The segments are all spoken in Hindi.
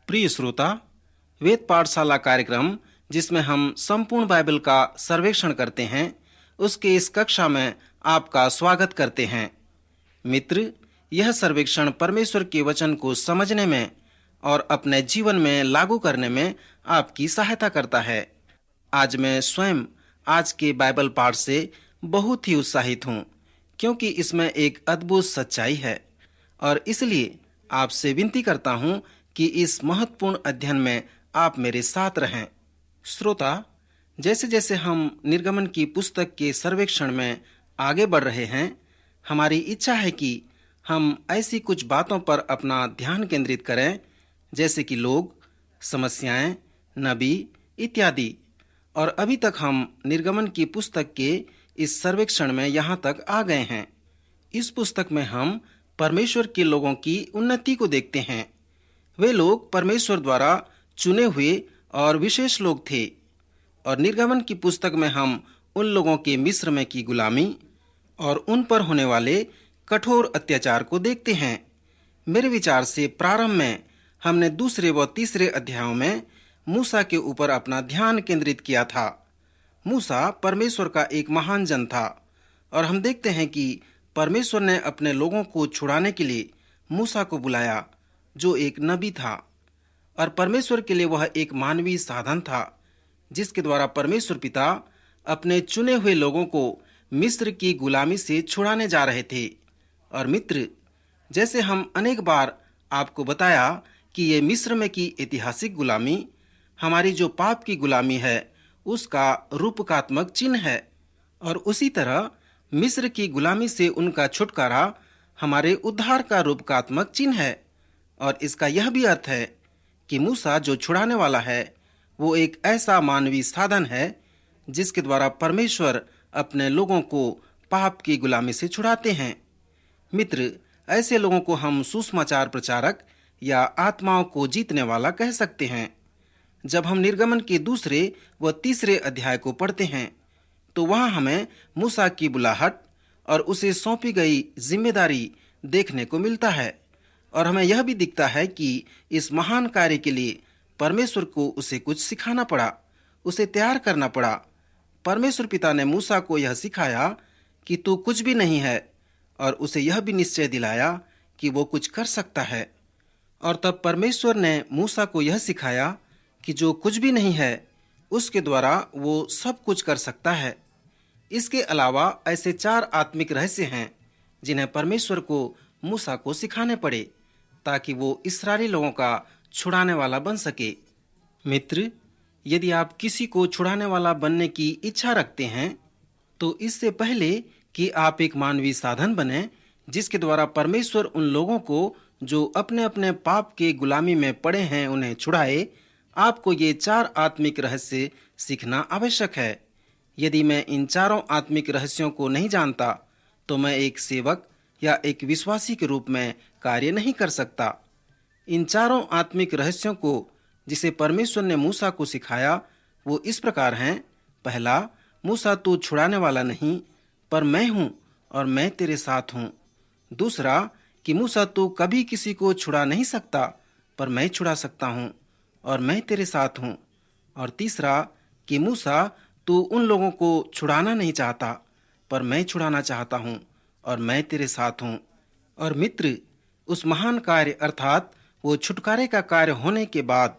प्रिय श्रोता, वेद पाठशाला कार्यक्रम जिसमें हम संपूर्ण बाइबल का सर्वेक्षण करते हैं, उसके इस कक्षा में आपका स्वागत करते हैं। मित्र, यह सर्वेक्षण परमेश्वर के वचन को समझने में और अपने जीवन में लागू करने में आपकी सहायता करता है। आज मैं स्वयं आज के बाइबल पाठ से बहुत ही उत्साहित हूँ, क्योंकि इसमें एक अद्भुत सच्चाई है और इसलिए आपसे विनती करता हूँ कि इस महत्वपूर्ण अध्ययन में आप मेरे साथ रहें। श्रोता, जैसे जैसे हम निर्गमन की पुस्तक के सर्वेक्षण में आगे बढ़ रहे हैं, हमारी इच्छा है कि हम ऐसी कुछ बातों पर अपना ध्यान केंद्रित करें, जैसे कि लोग, समस्याएं, नबी इत्यादि। और अभी तक हम निर्गमन की पुस्तक के इस सर्वेक्षण में यहाँ तक आ गए हैं। इस पुस्तक में हम परमेश्वर के लोगों की उन्नति को देखते हैं। वे लोग परमेश्वर द्वारा चुने हुए और विशेष लोग थे। और निर्गमन की पुस्तक में हम उन लोगों के मिस्र में की गुलामी और उन पर होने वाले कठोर अत्याचार को देखते हैं। मेरे विचार से प्रारंभ में हमने दूसरे व तीसरे अध्यायों में मूसा के ऊपर अपना ध्यान केंद्रित किया था। मूसा परमेश्वर का एक महान जन था और हम देखते हैं कि परमेश्वर ने अपने लोगों को छुड़ाने के लिए मूसा को बुलाया, जो एक नबी था। और परमेश्वर के लिए वह एक मानवीय साधन था, जिसके द्वारा परमेश्वर पिता अपने चुने हुए लोगों को मिस्र की गुलामी से छुड़ाने जा रहे थे। और मित्र, जैसे हम अनेक बार आपको बताया कि ये मिस्र में की ऐतिहासिक गुलामी हमारी जो पाप की गुलामी है उसका रूपकात्मक चिन्ह है, और उसी तरह मिस्र की गुलामी से उनका छुटकारा हमारे उद्धार का रूपकात्मक चिन्ह है। और इसका यह भी अर्थ है कि मूसा जो छुड़ाने वाला है वो एक ऐसा मानवीय साधन है जिसके द्वारा परमेश्वर अपने लोगों को पाप की गुलामी से छुड़ाते हैं। मित्र, ऐसे लोगों को हम सुसमाचार प्रचारक या आत्माओं को जीतने वाला कह सकते हैं। जब हम निर्गमन के दूसरे व तीसरे अध्याय को पढ़ते हैं तो वहां हमें मूसा की बुलाहट और उसे सौंपी गई जिम्मेदारी देखने को मिलता है। और हमें यह भी दिखता है कि इस महान कार्य के लिए परमेश्वर को उसे कुछ सिखाना पड़ा, उसे तैयार करना पड़ा। परमेश्वर पिता ने मूसा को यह सिखाया कि तू कुछ भी नहीं है, और उसे यह भी निश्चय दिलाया कि वो कुछ कर सकता है। और तब परमेश्वर ने मूसा को यह सिखाया कि जो कुछ भी नहीं है उसके द्वारा वो सब कुछ कर सकता है। इसके अलावा ऐसे 4 आत्मिक रहस्य हैं जिन्हें परमेश्वर को मूसा को सिखाने पड़े, ताकि वो इस्राएली लोगों का छुड़ाने वाला बन सके। मित्र, यदि आप किसी को छुड़ाने वाला बनने की इच्छा रखते हैं तो इससे पहले कि आप एक मानवीय साधन बने जिसके द्वारा परमेश्वर उन लोगों को जो अपने अपने पाप के गुलामी में पड़े हैं उन्हें छुड़ाए, आपको ये 4 आत्मिक रहस्य सीखना आवश्यक है। यदि मैं इन चारों आत्मिक रहस्यों को नहीं जानता तो मैं एक सेवक या एक विश्वासी के रूप में कार्य नहीं कर सकता। इन चारों आत्मिक रहस्यों को जिसे परमेश्वर ने मूसा को सिखाया वो इस प्रकार हैं। पहला, मूसा तू छुड़ाने वाला नहीं पर मैं हूँ और मैं तेरे साथ हूँ। दूसरा, कि मूसा तू कभी किसी को छुड़ा नहीं सकता पर मैं छुड़ा सकता हूँ और मैं तेरे साथ हूँ। और तीसरा, कि मूसा तू उन लोगों को छुड़ाना नहीं चाहता पर मैं छुड़ाना चाहता हूँ और मैं तेरे साथ हूँ। और मित्र, उस महान कार्य अर्थात वो छुटकारे का कार्य होने के बाद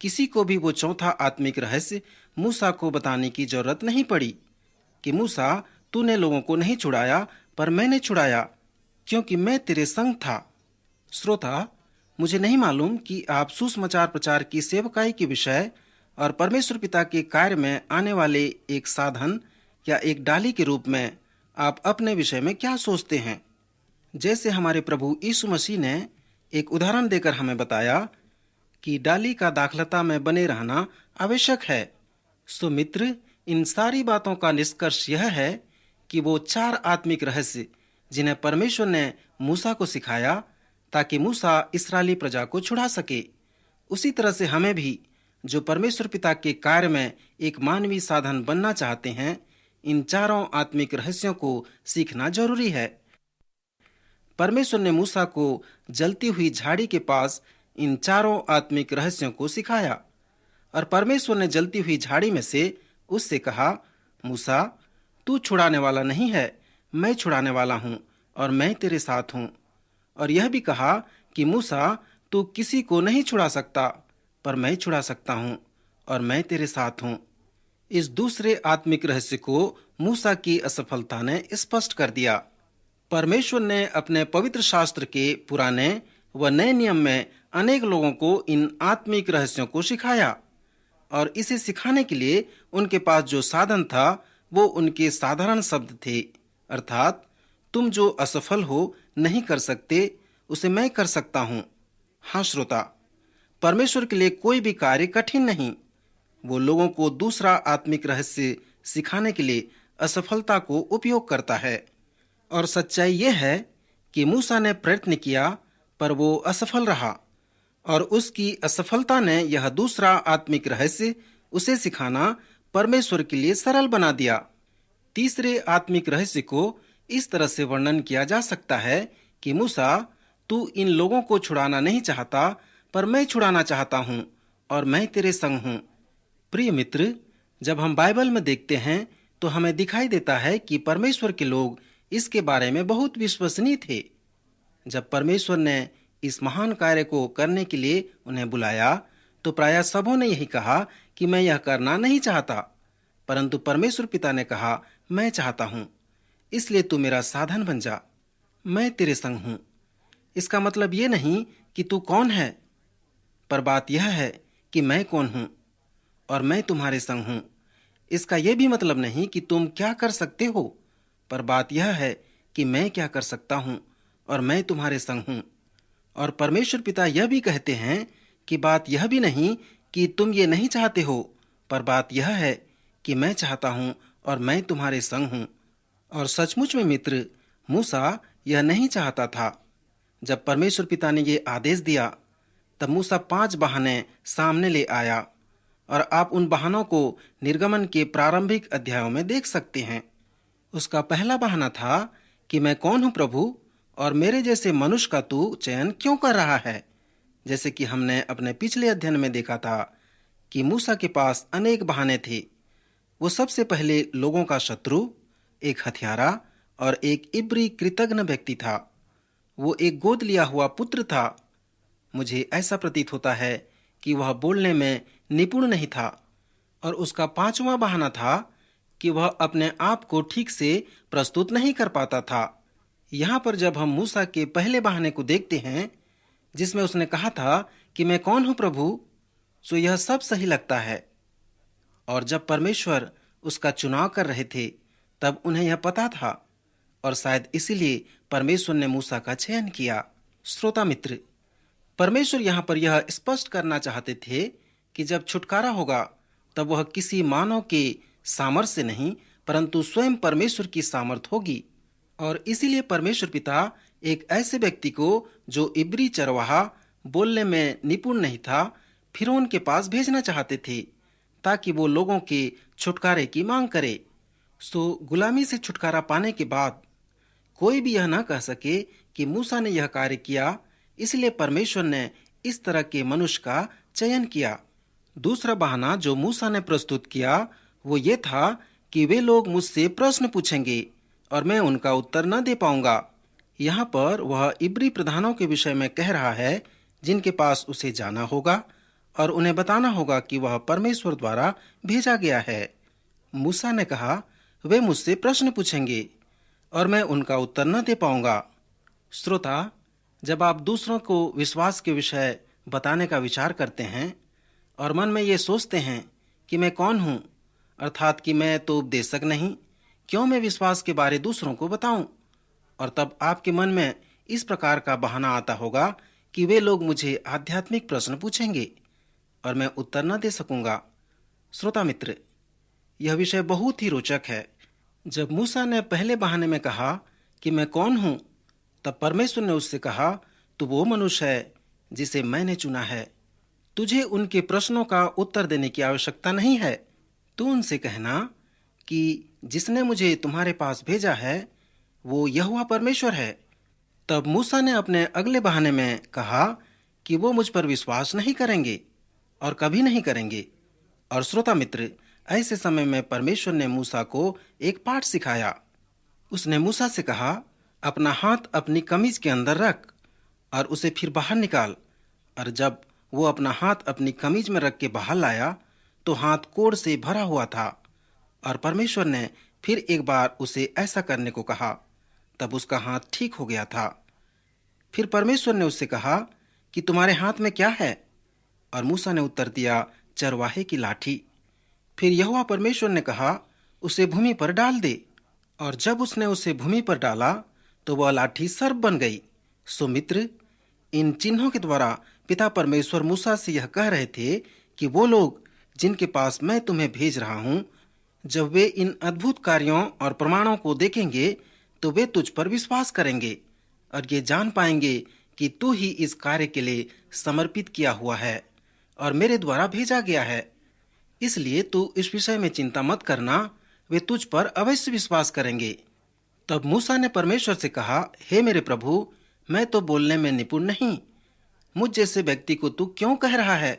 किसी को भी वो चौथा आत्मिक रहस्य मूसा को बताने की जरूरत नहीं पड़ी कि मूसा तूने लोगों को नहीं छुड़ाया पर मैंने छुड़ाया, क्योंकि मैं तेरे संग था। श्रोता, मुझे नहीं मालूम कि आप सुसमाचार प्रचार की सेवकाई के विषय और परमेश्वर पिता के कार्य में आने वाले एक साधन या एक डाली के रूप में आप अपने विषय में क्या सोचते हैं। जैसे हमारे प्रभु यीशु मसीह ने एक उदाहरण देकर हमें बताया कि डाली का दाखलता में बने रहना आवश्यक है। सो मित्र, इन सारी बातों का निष्कर्ष यह है कि वो 4 आत्मिक रहस्य जिन्हें परमेश्वर ने मूसा को सिखाया ताकि मूसा इस्राएली प्रजा को छुड़ा सके, उसी तरह से हमें भी जो परमेश्वर पिता के कार्य में एक मानवीय साधन बनना चाहते हैं, इन चारों आत्मिक रहस्यों को सीखना जरूरी है। परमेश्वर ने मूसा को जलती हुई झाड़ी के पास इन चारों आत्मिक रहस्यों को सिखाया। और परमेश्वर ने जलती हुई झाड़ी में से उससे कहा, मूसा, तू छुड़ाने वाला नहीं है, मैं छुड़ाने वाला हूँ और मैं तेरे साथ हूँ। और यह भी कहा कि मूसा, तू किसी को नहीं छुड़ा सकता, पर मैं छुड़ा सकता हूँ और मैं तेरे साथ हूँ। इस दूसरे आत्मिक रहस्य को मूसा की असफलता ने स्पष्ट कर दिया। परमेश्वर ने अपने पवित्र शास्त्र के पुराने व नए नियम में अनेक लोगों को इन आत्मिक रहस्यों को सिखाया, और इसे सिखाने के लिए उनके पास जो साधन था वो उनके साधारण शब्द थे, अर्थात तुम जो असफल हो, नहीं कर सकते, उसे मैं कर सकता हूँ। हाँ श्रोता, परमेश्वर के लिए कोई भी कार्य कठिन नहीं। वो लोगों को दूसरा आत्मिक रहस्य सिखाने के लिए असफलता को उपयोग करता है। और सच्चाई यह है कि मूसा ने प्रयत्न किया, पर वो असफल रहा, और उसकी असफलता ने यह दूसरा आत्मिक रहस्य उसे सिखाना परमेश्वर के लिए सरल बना दिया। तीसरे आत्मिक रहस्य को इस तरह से वर्णन किया जा सकता है कि मूसा, तू इन लोगों को छुड़ाना नहीं चाहता, पर मैं छुड़ाना चाहता हूँ और मैं तेरे संग हूँ। प्रिय मित्र, जब हम बाइबल में देखते हैं तो हमें दिखाई देता है कि परमेश्वर के लोग इसके बारे में बहुत विश्वसनीय थे। जब परमेश्वर ने इस महान कार्य को करने के लिए उन्हें बुलाया, तो प्रायः सबों ने यही कहा कि मैं यह करना नहीं चाहता, परंतु परमेश्वर पिता ने कहा, मैं चाहता हूँ, इसलिए तू मेरा साधन बन जा, मैं तेरे संग हूँ। इसका मतलब ये नहीं कि तू कौन है, पर बात यह है कि मैं कौन हूँ और मैं तुम्हारे संग हूँ। इसका यह भी मतलब नहीं कि तुम क्या कर सकते हो, पर बात यह है कि मैं क्या कर सकता हूँ और मैं तुम्हारे संग हूँ। और परमेश्वर पिता यह भी कहते हैं कि बात यह भी नहीं कि तुम ये नहीं चाहते हो, पर बात यह है कि मैं चाहता हूँ और मैं तुम्हारे संग हूँ। और सचमुच में मित्र, मूसा यह नहीं चाहता था। जब परमेश्वर पिता ने ये आदेश दिया, तब मूसा 5 बहाने सामने ले आया, और आप उन बहानों को निर्गमन के प्रारंभिक अध्यायों में देख सकते हैं। उसका पहला बहाना था कि मैं कौन हूँ प्रभु, और मेरे जैसे मनुष्य का तू चयन क्यों कर रहा है। जैसे कि हमने अपने पिछले अध्ययन में देखा था कि मूसा के पास अनेक बहाने थे। वो सबसे पहले लोगों का शत्रु, एक हत्यारा और एक इब्री कृतज्ञ व्यक्ति था। वो एक गोद लिया हुआ पुत्र था। मुझे ऐसा प्रतीत होता है कि वह बोलने में निपुण नहीं था। और उसका 5वां बहाना था कि वह अपने आप को ठीक से प्रस्तुत नहीं कर पाता था। यहाँ पर जब हम मूसा के पहले बहाने को देखते हैं, जिसमें उसने कहा था कि मैं कौन हूँ प्रभु, सो यह सब सही लगता है। और जब परमेश्वर उसका चुनाव कर रहे थे, तब उन्हें यह पता था, और शायद इसीलिए परमेश्वर ने मूसा का चयन किया। श्रोता मित्र, परमेश्वर यहाँ पर यह स्पष्ट करना चाहते थे कि जब छुटकारा होगा, तब वह किसी मानव के सामर्थ्य से नहीं, परंतु स्वयं परमेश्वर की सामर्थ होगी। और इसीलिए परमेश्वर पिता एक ऐसे व्यक्ति को, जो इब्री चरवाहा बोलने में निपुण नहीं था, फिरौन के पास भेजना चाहते थे, ताकि वो लोगों के छुटकारे की मांग करे। सो गुलामी से छुटकारा पाने के बाद कोई भी यह न कह सके कि मूसा ने यह कार्य किया, इसलिए परमेश्वर ने इस तरह के मनुष्य का चयन किया। दूसरा बहाना जो मूसा ने प्रस्तुत किया वो ये था कि वे लोग मुझसे प्रश्न पूछेंगे और मैं उनका उत्तर न दे पाऊंगा। यहाँ पर वह इब्री प्रधानों के विषय में कह रहा है, जिनके पास उसे जाना होगा और उन्हें बताना होगा कि वह परमेश्वर द्वारा भेजा गया है। मूसा ने कहा, वे मुझसे प्रश्न पूछेंगे और मैं उनका उत्तर न दे पाऊंगा। श्रोता, जब आप दूसरों को विश्वास के विषय बताने का विचार करते हैं और मन में ये सोचते हैं कि मैं कौन हूँ, अर्थात कि मैं तो उपदेशक नहीं, क्यों मैं विश्वास के बारे दूसरों को बताऊं, और तब आपके मन में इस प्रकार का बहाना आता होगा कि वे लोग मुझे आध्यात्मिक प्रश्न पूछेंगे और मैं उत्तर न दे सकूंगा। श्रोता मित्र, यह विषय बहुत ही रोचक है। जब मूसा ने पहले बहाने में कहा कि मैं कौन हूँ, तब परमेश्वर ने उससे कहा, तू वो मनुष्य है जिसे मैंने चुना है। तुझे उनके प्रश्नों का उत्तर देने की आवश्यकता नहीं है। तू उनसे कहना कि जिसने मुझे तुम्हारे पास भेजा है वो यहोवा परमेश्वर है। तब मूसा ने अपने अगले बहाने में कहा कि वो मुझ पर विश्वास नहीं करेंगे और कभी नहीं करेंगे। और श्रोता मित्र, ऐसे समय में परमेश्वर ने मूसा को एक पाठ सिखाया। उसने मूसा से कहा, अपना हाथ अपनी कमीज के अंदर रख और उसे फिर बाहर निकाल। और जब वो अपना हाथ अपनी कमीज में रख के बाहर लाया तो हाथ कोढ़ से भरा हुआ था। और परमेश्वर ने फिर एक बार उसे ऐसा करने को कहा, तब उसका हाथ ठीक हो गया था। फिर परमेश्वर ने उससे कहा कि तुम्हारे हाथ में क्या है? और मूसा ने उत्तर दिया, चरवाहे की लाठी। फिर यहोवा परमेश्वर ने कहा, उसे भूमि पर डाल दे। और जब उसने उसे भूमि पर डाला तो वह लाठी सर्प बन गई। सो मित्र, इन चिन्हों के द्वारा पिता परमेश्वर मूसा से यह कह रहे थे कि वो लोग जिनके पास मैं तुम्हें भेज रहा हूँ, जब वे इन अद्भुत कार्यों और प्रमाणों को देखेंगे तो वे तुझ पर विश्वास करेंगे और ये जान पाएंगे कि तू ही इस कार्य के लिए समर्पित किया हुआ है और मेरे द्वारा भेजा गया है। इसलिए तू इस विषय में चिंता मत करना, वे तुझ पर अवश्य विश्वास करेंगे। तब मूसा ने परमेश्वर से कहा, हे मेरे प्रभु, मैं तो बोलने में निपुण नहीं। मुझ जैसे व्यक्ति को तू क्यों कह रहा है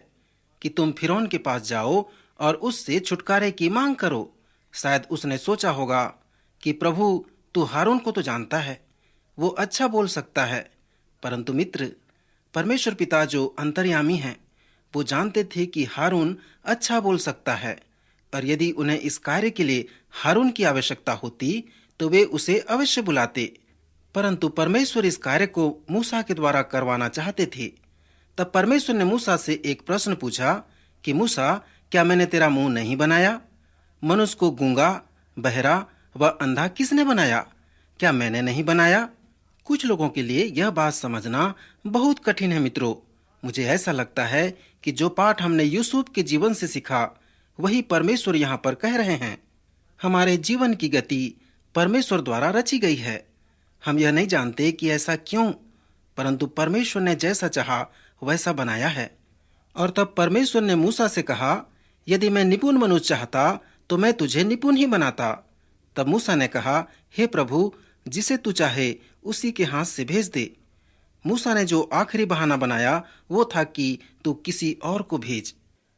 कि तुम फिरौन के पास जाओ और उससे छुटकारे की मांग करो? शायद उसने सोचा होगा कि प्रभु, तू हारून को तो जानता है, वो अच्छा बोल सकता है। परंतु मित्र, परमेश्वर पिता जो अंतर्यामी हैं, वो जानते थे कि हारून अच्छा बोल सकता है और यदि उन्हें इस कार्य के लिए हारून की आवश्यकता होती तो वे उसे अवश्य बुलाते। परंतु परमेश्वर इस कार्य को मूसा के द्वारा करवाना चाहते थे। तब परमेश्वर ने मूसा से एक प्रश्न पूछा कि मूसा, क्या मैंने तेरा मुंह नहीं बनाया? मनुष्य को गूंगा, बहरा व अंधा किसने बनाया? क्या मैंने नहीं बनाया? कुछ लोगों के लिए यह बात समझना बहुत कठिन है मित्रों। मुझे ऐसा लगता है कि जो पाठ हमने यूसुफ के जीवन से सीखा वही परमेश्वर यहाँ पर कह रहे हैं। हमारे जीवन की गति परमेश्वर द्वारा रची गई है। हम यह नहीं जानते कि ऐसा क्यों, परंतु परमेश्वर ने जैसा चाहा वैसा बनाया है। और तब परमेश्वर ने मूसा से कहा, यदि मैं निपुण मनुष्य चाहता तो मैं तुझे निपुण ही बनाता। तब मूसा ने कहा, हे प्रभु, जिसे तू चाहे उसी के हाथ से भेज दे। मूसा ने जो आखिरी बहाना बनाया वो था कि तू किसी और को भेज।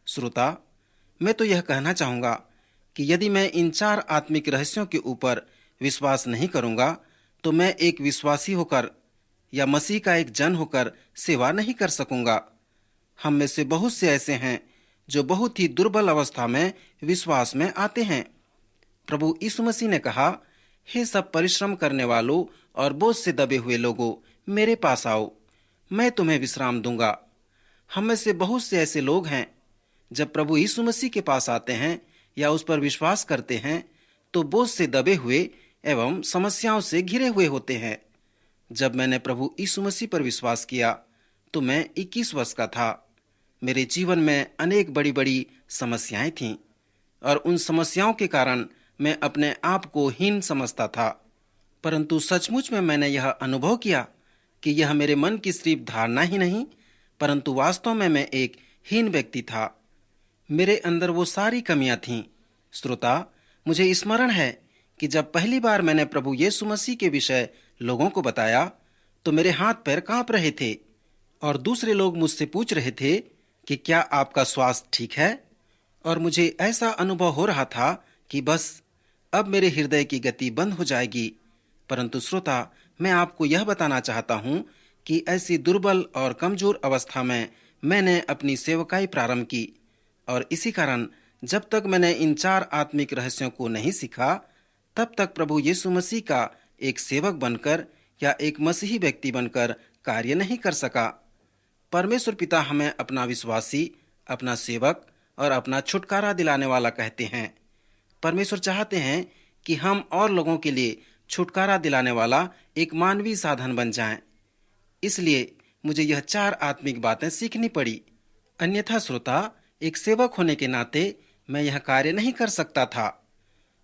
श्रोता, मैं तो यह कहना चाहूंगा कि यदि मैं इन 4 आत्मिक रहस्यों के ऊपर विश्वास नहीं करूंगा तो मैं एक विश्वासी होकर या मसीह का एक जन होकर सेवा नहीं कर सकूंगा। हम में से बहुत से ऐसे हैं जो बहुत ही दुर्बल अवस्था में विश्वास में आते हैं। प्रभु यीशु मसीह ने कहा, हे सब परिश्रम करने वालों और बोझ से दबे हुए लोगों, मेरे पास आओ, मैं तुम्हें विश्राम दूंगा। हम में से बहुत से ऐसे लोग हैं, जब प्रभु यीशु मसीह के पास आते हैं या उस पर विश्वास करते हैं तो बोझ से दबे हुए एवं समस्याओं से घिरे हुए होते हैं। जब मैंने प्रभु यीशु मसीह पर विश्वास किया तो मैं 21 वर्ष का था। मेरे जीवन में अनेक बड़ी बड़ी समस्याएं थीं और उन समस्याओं के कारण मैं अपने आप को हीन समझता था। परंतु सचमुच में मैंने यह अनुभव किया कि यह मेरे मन की सिर्फ धारणा ही नहीं, परंतु वास्तव में मैं एक हीन व्यक्ति था। मेरे अंदर वो सारी कमियां थीं। श्रोता, मुझे स्मरण है कि जब पहली बार मैंने प्रभु यीशु मसीह के विषय लोगों को बताया तो मेरे हाथ पैर कांप रहे थे और दूसरे लोग मुझसे पूछ रहे थे कि क्या आपका स्वास्थ्य ठीक है? और मुझे ऐसा अनुभव हो रहा था कि बस अब मेरे हृदय की गति बंद हो जाएगी। परंतु श्रोता, मैं आपको यह बताना चाहता हूँ कि ऐसी दुर्बल और कमजोर अवस्था में मैंने अपनी सेवकाई प्रारंभ की और इसी कारण जब तक मैंने इन 4 आत्मिक रहस्यों को नहीं सीखा तब तक प्रभु यीशु मसीह का एक सेवक बनकर या एक मसीही व्यक्ति बनकर कार्य नहीं कर सका। परमेश्वर पिता हमें अपना विश्वासी, अपना सेवक और अपना छुटकारा दिलाने वाला कहते हैं। परमेश्वर चाहते हैं कि हम और लोगों के लिए छुटकारा दिलाने वाला एक मानवीय साधन बन जाएं। इसलिए मुझे यह 4 आत्मिक बातें सीखनी पड़ी। अन्यथा श्रोता, एक सेवक होने के नाते मैं यह कार्य नहीं कर सकता था।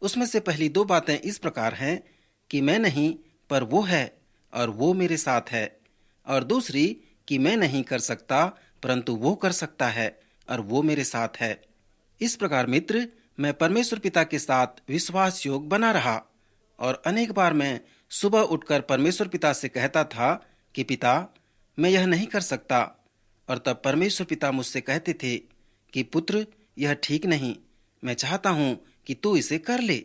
उसमें से पहली 2 बातें इस प्रकार हैं कि मैं नहीं पर वो है और वो मेरे साथ है, और दूसरी कि मैं नहीं कर सकता परंतु वो कर सकता है और वो मेरे साथ है। इस प्रकार मित्र, मैं परमेश्वर पिता के साथ विश्वास योग बना रहा और अनेक बार मैं सुबह उठकर परमेश्वर पिता से कहता था कि पिता, मैं यह नहीं कर सकता, और तब परमेश्वर पिता मुझसे कहते थे कि पुत्र, यह ठीक नहीं, मैं चाहता हूं कि तू इसे कर ले,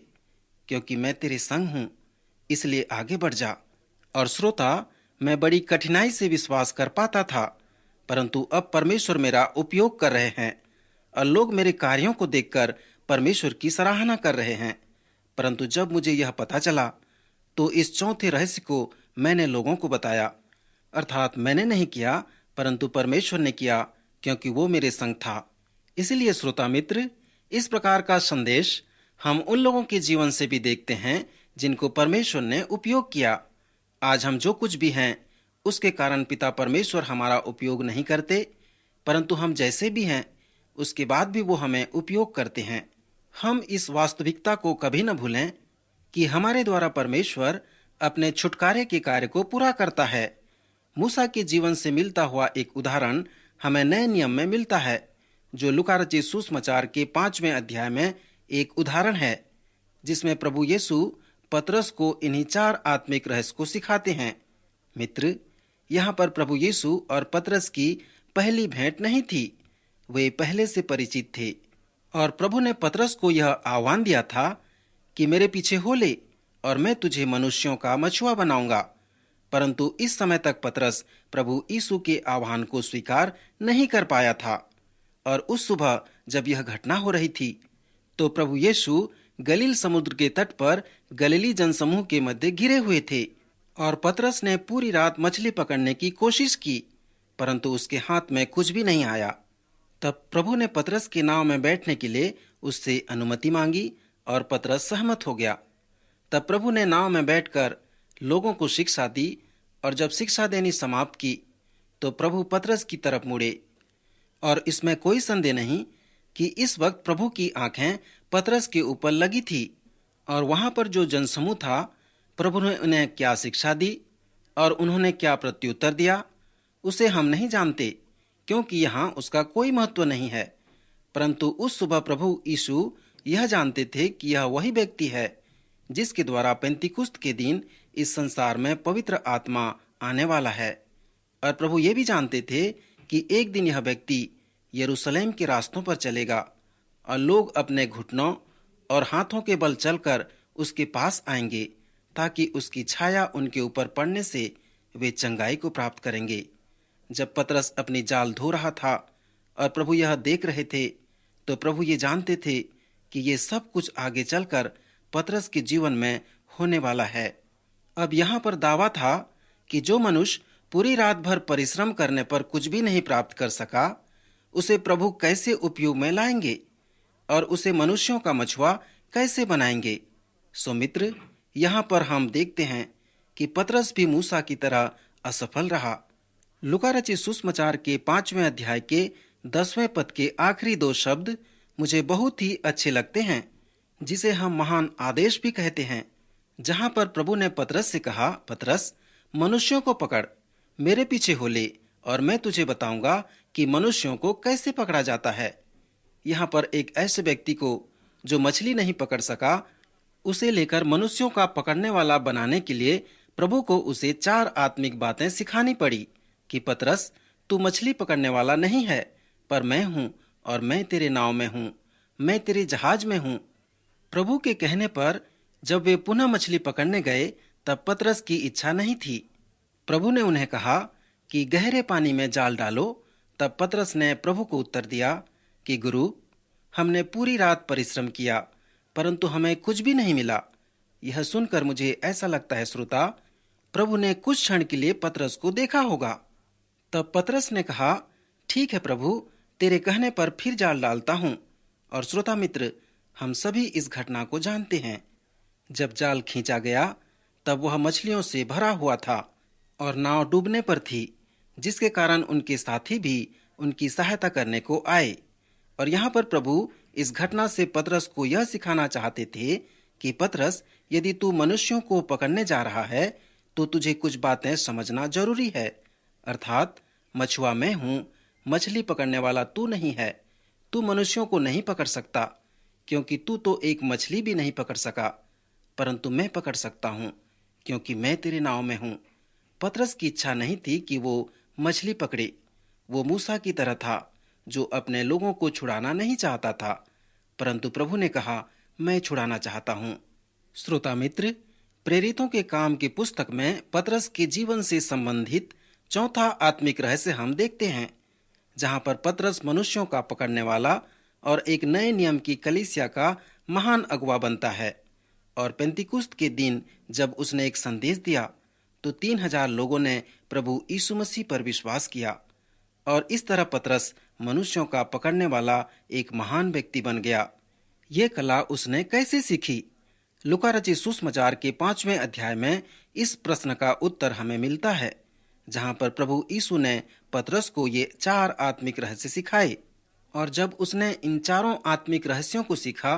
क्योंकि मैं तेरे संग हूं, इसलिए आगे बढ़ जा। और श्रोता, मैं बड़ी कठिनाई से विश्वास कर पाता था, परंतु अब परमेश्वर मेरा उपयोग कर रहे हैं और लोग मेरे कार्यों को देखकर परमेश्वर की सराहना कर रहे हैं। परंतु जब मुझे यह पता चला तो इस चौथे रहस्य को मैंने लोगों को बताया। अर्थात मैंने नहीं किया, परंतु परमेश्वर ने किया, क्योंकि वो मेरे संग था। इसलिए श्रोता मित्र, इस प्रकार का संदेश हम उन लोगों के जीवन से भी देखते हैं जिनको परमेश्वर ने उपयोग किया। आज हम जो कुछ भी हैं उसके कारण पिता परमेश्वर हमारा उपयोग नहीं करते, परंतु हम जैसे भी हैं उसके बाद भी वो हमें उपयोग करते हैं। हम इस वास्तविकता को कभी न भूलें कि हमारे द्वारा परमेश्वर अपने छुटकारे के कार्य को पूरा करता है। मूसा के जीवन से मिलता हुआ एक उदाहरण हमें नए नियम में मिलता है, जो लूका रचित सुसमाचार के 5वें अध्याय में एक उदाहरण है, जिसमें प्रभु यीशु पतरस को इन्हीं 4 आत्मिक रहस्य को सिखाते हैं। मित्र, यहाँ पर प्रभु यीशु और पतरस की पहली भेंट नहीं थी, वे पहले से परिचित थे और प्रभु ने पतरस को यह आह्वान दिया था कि मेरे पीछे हो ले और मैं तुझे मनुष्यों का मछुआ बनाऊंगा। परंतु इस समय तक पतरस प्रभु यीशु के आह्वान को स्वीकार नहीं कर पाया था। और उस सुबह जब यह घटना हो रही थी तो प्रभु यीशु गलील समुद्र के तट पर गलीली जनसमूह के मध्य घिरे हुए थे और पतरस ने पूरी रात मछली पकड़ने की कोशिश की, परंतु उसके हाथ में कुछ भी नहीं आया। तब प्रभु ने पतरस की नाव में बैठने के लिए उससे अनुमति मांगी और पतरस सहमत हो गया। तब प्रभु ने नाव में बैठकर लोगों को शिक्षा दी और जब शिक्षा देनी समाप्त की तो प्रभु पतरस की तरफ मुड़े। और इसमें कोई संदेह नहीं कि इस वक्त प्रभु की आंखें पतरस के ऊपर लगी थी और वहां पर जो जनसमूह था, प्रभु ने उन्हें क्या शिक्षा दी और उन्होंने क्या प्रत्युत्तर दिया, उसे हम नहीं जानते, क्योंकि यहाँ उसका कोई महत्व नहीं है। परंतु उस सुबह प्रभु यीशु यह जानते थे कि यह वही व्यक्ति है जिसके द्वारा पेंतीकुस्त के दिन इस संसार में पवित्र आत्मा आने वाला है। और प्रभु ये भी जानते थे कि एक दिन यह व्यक्ति यरूशलेम के रास्तों पर चलेगा और लोग अपने घुटनों और हाथों के बल चलकर उसके पास आएंगे, ताकि उसकी छाया उनके ऊपर पड़ने से वे चंगाई को प्राप्त करेंगे। जब पतरस अपनी जाल धो रहा था और प्रभु यह देख रहे थे, तो प्रभु ये जानते थे कि ये सब कुछ आगे चलकर पतरस के जीवन में होने वाला है। अब यहाँ पर दावा था कि जो मनुष्य पूरी रात भर परिश्रम करने पर कुछ भी नहीं प्राप्त कर सका, उसे प्रभु कैसे उपयोग में लाएंगे और उसे मनुष्यों का मछुआ कैसे बनाएंगे। सो मित्र, यहाँ पर हम देखते हैं कि पतरस भी मूसा की तरह असफल रहा। लूका रचित सुसमाचार के 5वें अध्याय के 10वें पद के आखिरी 2 शब्द मुझे बहुत ही अच्छे लगते हैं, जिसे हम महान आदेश भी कहते हैं, जहाँ पर प्रभु ने पतरस से कहा, पतरस, मनुष्यों को पकड़, मेरे पीछे हो ले और मैं तुझे बताऊंगा कि मनुष्यों को कैसे पकड़ा जाता है। यहाँ पर एक ऐसे व्यक्ति को जो मछली नहीं पकड़ सका, उसे लेकर मनुष्यों का पकड़ने वाला बनाने के लिए प्रभु को उसे 4 आत्मिक बातें सिखानी पड़ी कि पतरस, तू मछली पकड़ने वाला नहीं है, पर मैं हूँ और मैं तेरे नाव में हूँ, मैं तेरे जहाज में हूँ। प्रभु के कहने पर जब वे पुनः मछली पकड़ने गए, तब पतरस की इच्छा नहीं थी। प्रभु ने उन्हें कहा कि गहरे पानी में जाल डालो। तब पतरस ने प्रभु को उत्तर दिया कि गुरु, हमने पूरी रात परिश्रम किया, परंतु हमें कुछ भी नहीं मिला। यह सुनकर मुझे ऐसा लगता है श्रोता, प्रभु ने कुछ क्षण के लिए पतरस को देखा होगा। तब पतरस ने कहा, ठीक है प्रभु, तेरे कहने पर फिर जाल डालता हूँ। और श्रोता मित्र, हम सभी इस घटना को जानते हैं। जब जाल खींचा गया तब वह मछलियों से भरा हुआ था और नाव डूबने पर थी, जिसके कारण उनके साथी भी उनकी सहायता करने को आए। और यहाँ पर प्रभु इस घटना से पतरस को यह सिखाना चाहते थे कि पतरस, यदि तू मनुष्यों को पकड़ने जा रहा है तो तुझे कुछ बातें समझना जरूरी है। अर्थात मछुआ मैं हूँ, मछली पकड़ने वाला तू नहीं है। तू मनुष्यों को नहीं पकड़ सकता, क्योंकि तू तो एक मछली भी नहीं पकड़ सका, परंतु मैं पकड़ सकता हूँ, क्योंकि मैं तेरे नाव में हूँ। पतरस की इच्छा नहीं थी कि वो मछली पकड़े, वो मूसा की तरह था जो अपने लोगों को छुड़ाना नहीं चाहता था, परंतु प्रभु ने कहा, मैं छुड़ाना चाहता हूँ। श्रोता मित्र, प्रेरितों के काम की पुस्तक में पतरस के जीवन से संबंधित चौथा आत्मिक रहस्य हम देखते हैं, जहाँ पर पतरस मनुष्यों का पकड़ने वाला और एक नए नियम की कलीसिया का महान अगुवा बनता है। और पेंतिकुस्त के दिन जब उसने एक संदेश दिया तो 3000 लोगों ने प्रभु यीशु मसीह पर विश्वास किया, और इस तरह पतरस मनुष्यों का पकड़ने वाला एक महान व्यक्ति बन गया। ये कला उसने कैसे सीखी? लूका रचित सुसमाचार के 5वें अध्याय में इस प्रश्न का उत्तर हमें मिलता है, जहाँ पर प्रभु यीशु ने पतरस को ये 4 आत्मिक रहस्य सिखाए। और जब उसने इन चारों आत्मिक रहस्यों को सीखा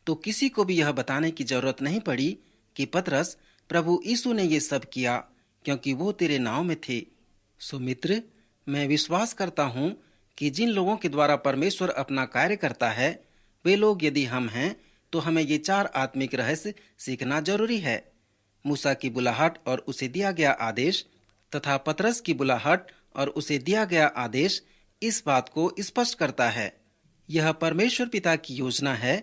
तो किसी को भी यह बताने की जरूरत नहीं पड़ी कि पतरस, प्रभु यीशु ने ये सब किया क्योंकि वो तेरे नाव में थे। सो मित्र, मैं विश्वास करता हूँ कि जिन लोगों के द्वारा परमेश्वर अपना कार्य करता है, वे लोग यदि हम हैं तो हमें ये 4 आत्मिक रहस्य सीखना जरूरी है। मूसा की बुलाहट और उसे दिया गया आदेश तथा पतरस की बुलाहट और उसे दिया गया आदेश इस बात को स्पष्ट करता है। यह परमेश्वर पिता की योजना है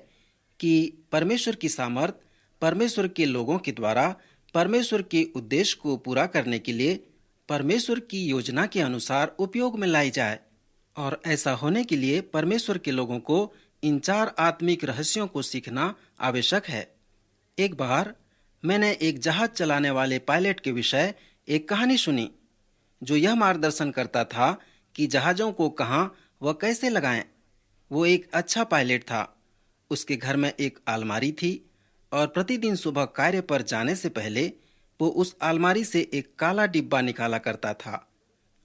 कि परमेश्वर की सामर्थ परमेश्वर के लोगों के द्वारा परमेश्वर के उद्देश्य को पूरा करने के लिए परमेश्वर की योजना के अनुसार उपयोग में लाई जाए। और ऐसा होने के लिए परमेश्वर के लोगों को इन 4 आत्मिक रहस्यों को सीखना आवश्यक है। एक बार मैंने एक जहाज चलाने वाले पायलट के विषय एक कहानी सुनी, जो यह मार्गदर्शन करता था कि जहाजों को कहाँ व कैसे लगाएं। वो एक अच्छा पायलट था। उसके घर में एक अलमारी थी और प्रतिदिन सुबह कार्य पर जाने से पहले वो उस अलमारी से एक काला डिब्बा निकाला करता था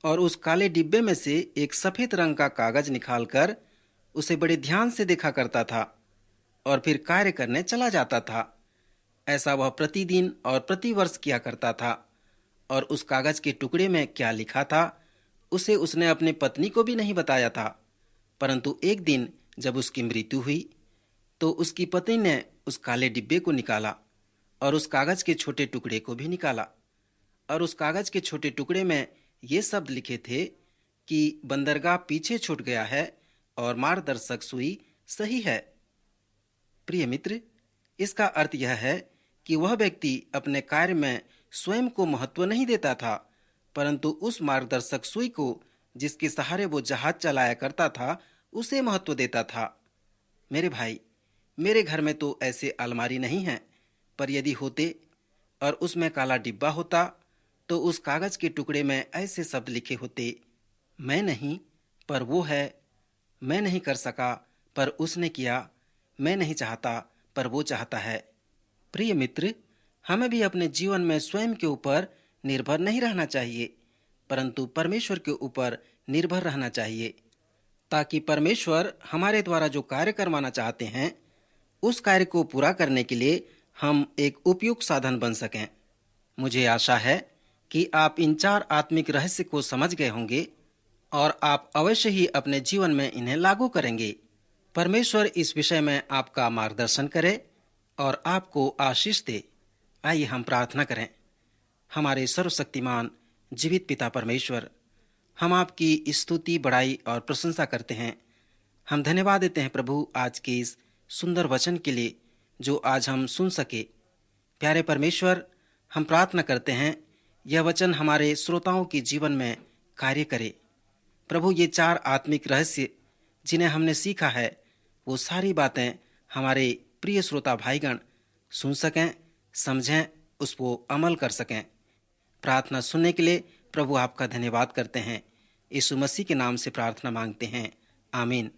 और उस काले डिब्बे में से एक सफेद रंग का कागज निकालकर उसे बड़े ध्यान से देखा करता था और फिर कार्य करने चला जाता था। ऐसा वह प्रतिदिन और प्रतिवर्ष किया करता था। और उस कागज के टुकड़े में क्या लिखा था उसे उसने अपनी पत्नी को भी नहीं बताया था। परंतु एक दिन जब उसकी मृत्यु हुई तो उसकी पत्नी ने उस काले डिब्बे को निकाला और उस कागज के छोटे टुकड़े को भी निकाला। और उस कागज के छोटे टुकड़े में ये शब्द लिखे थे कि बंदरगाह पीछे छूट गया है और मार्गदर्शक सुई सही है। प्रिय मित्र, इसका अर्थ यह है कि वह व्यक्ति अपने कार्य में स्वयं को महत्व नहीं देता था, परंतु उस मार्गदर्शक सुई को जिसके सहारे वो जहाज चलाया करता था उसे महत्व देता था। मेरे भाई, मेरे घर में तो ऐसे अलमारी नहीं है, पर यदि होते और उसमें काला डिब्बा होता तो उस कागज के टुकड़े में ऐसे शब्द लिखे होते, मैं नहीं पर वो है, मैं नहीं कर सका पर उसने किया, मैं नहीं चाहता पर वो चाहता है। प्रिय मित्र, हमें भी अपने जीवन में स्वयं के ऊपर निर्भर नहीं रहना चाहिए, परंतु परमेश्वर के ऊपर निर्भर रहना चाहिए, ताकि परमेश्वर हमारे द्वारा जो कार्य करवाना चाहते हैं उस कार्य को पूरा करने के लिए हम एक उपयुक्त साधन बन सकें। मुझे आशा है कि आप इन 4 आत्मिक रहस्य को समझ गए होंगे और आप अवश्य ही अपने जीवन में इन्हें लागू करेंगे। परमेश्वर इस विषय में आपका मार्गदर्शन करे और आपको आशीष दे। आइए हम प्रार्थना करें। हमारे सर्वशक्तिमान जीवित पिता परमेश्वर, हम आपकी स्तुति, बड़ाई और प्रशंसा करते हैं। हम धन्यवाद देते हैं प्रभु आज के इस सुंदर वचन के लिए जो आज हम सुन सके। प्यारे परमेश्वर, हम प्रार्थना करते हैं यह वचन हमारे श्रोताओं के जीवन में कार्य करे। प्रभु, ये 4 आत्मिक रहस्य जिन्हें हमने सीखा है वो सारी बातें हमारे प्रिय श्रोता भाईगण सुन सकें, समझें, उस पर अमल कर सकें। प्रार्थना सुनने के लिए प्रभु आपका धन्यवाद करते हैं। यीशु मसीह के नाम से प्रार्थना मांगते हैं, आमीन।